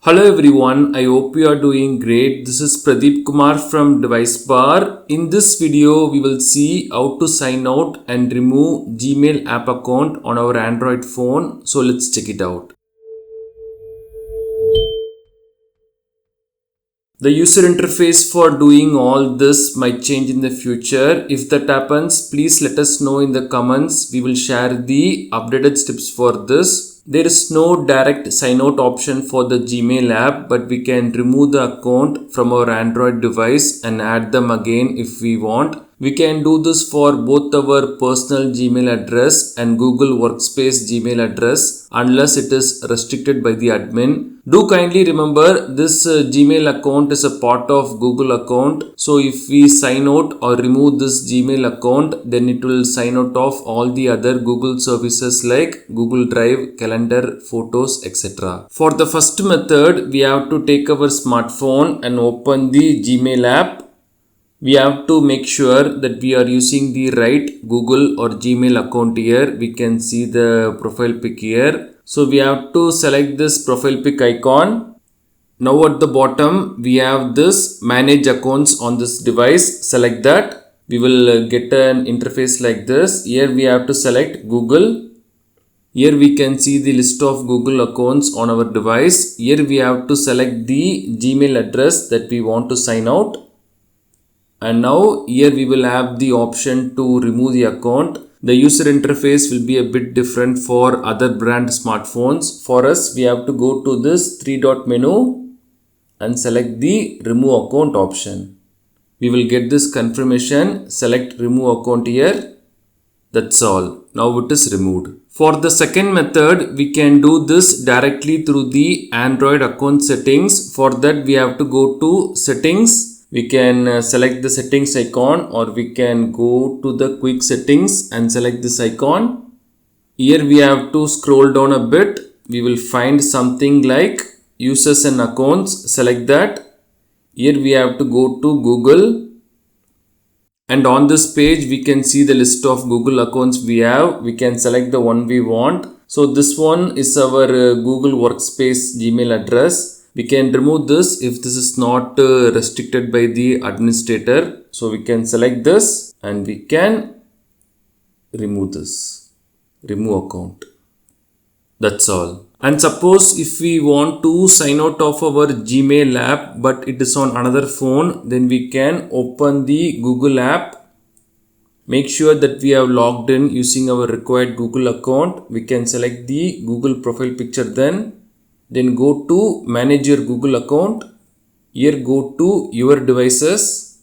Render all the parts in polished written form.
Hello everyone, I hope you are doing great. This is Pradeep Kumar from DeviceBAR. In this video, we will see how to sign out and remove Gmail app account on our Android phone. So let's check it out. The user interface for doing all this might change in the future. If that happens, please let us know in the comments. We will share the updated steps for this. There is no direct sign out option for the Gmail app, but we can remove the account from our Android device and add them again if we want. We can do this for both our personal Gmail address and Google Workspace Gmail address unless it is restricted by the admin. Do kindly remember this Gmail account is a part of Google account. So if we sign out or remove this Gmail account, then it will sign out of all the other Google services like Google Drive, Calendar, Photos, etc. For the first method, we have to take our smartphone and open the Gmail app. We have to make sure that we are using the right Google or Gmail account here. We can see the profile pic here. So we have to select this profile pic icon. Now at the bottom, we have this manage accounts on this device. Select that. We will get an interface like this. Here we have to select Google. Here we can see the list of Google accounts on our device. Here we have to select the Gmail address that we want to sign out. And now here we will have the option to remove the account. The user interface will be a bit different for other brand smartphones. For us, we have to go to this three-dot menu and select the remove account option. We will get this confirmation. Select remove account here. That's all. Now it is removed. For the second method, we can do this directly through the Android account settings. For that, we have to go to settings. We can select the settings icon, or we can go to the quick settings and select this icon. Here we have to scroll down a bit. We will find something like users and accounts. Select that. Here we have to go to Google. And on this page, we can see the list of Google accounts we have. We can select the one we want. So this one is our Google Workspace Gmail address. We can remove this if this is not restricted by the administrator. So we can select this and we can remove this. Remove account. That's all. And suppose if we want to sign out of our Gmail app but it is on another phone, then we can open the Google app. Make sure that we have logged in using our required Google account. We can select the Google profile picture then go to manage your Google account. Here go to your devices.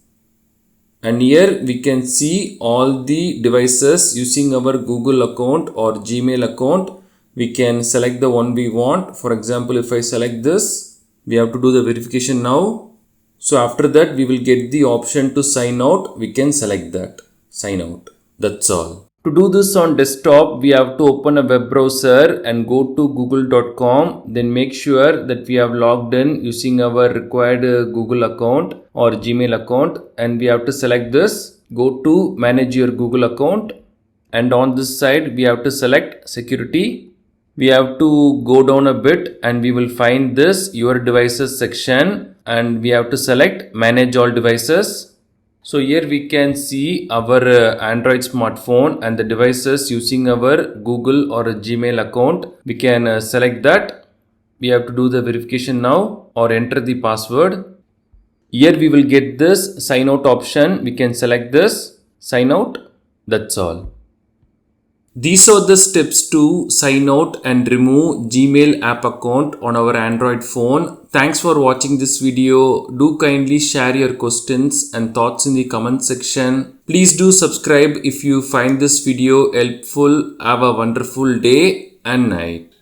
And here we can see all the devices using our Google account or Gmail account. We can select the one we want. For example, if I select this, we have to do the verification now. So after that, we will get the option to sign out. We can select that. Sign out. That's all. To do this on desktop, we have to open a web browser and go to google.com. Then make sure that we have logged in using our required Google account or Gmail account. And we have to select this. Go to manage your Google account. And on this side, we have to select security. We have to go down a bit and we will find this your devices section. And we have to select manage all devices. So here we can see our Android smartphone and the devices using our Google or Gmail account. We can select that. We have to do the verification now or enter the password. Here we will get this sign out option. We can select this, sign out. That's all. These are the steps to sign out and remove Gmail app account on our Android phone. Thanks for watching this video. Do kindly share your questions and thoughts in the comment section. Please do subscribe if you find this video helpful. Have a wonderful day and night.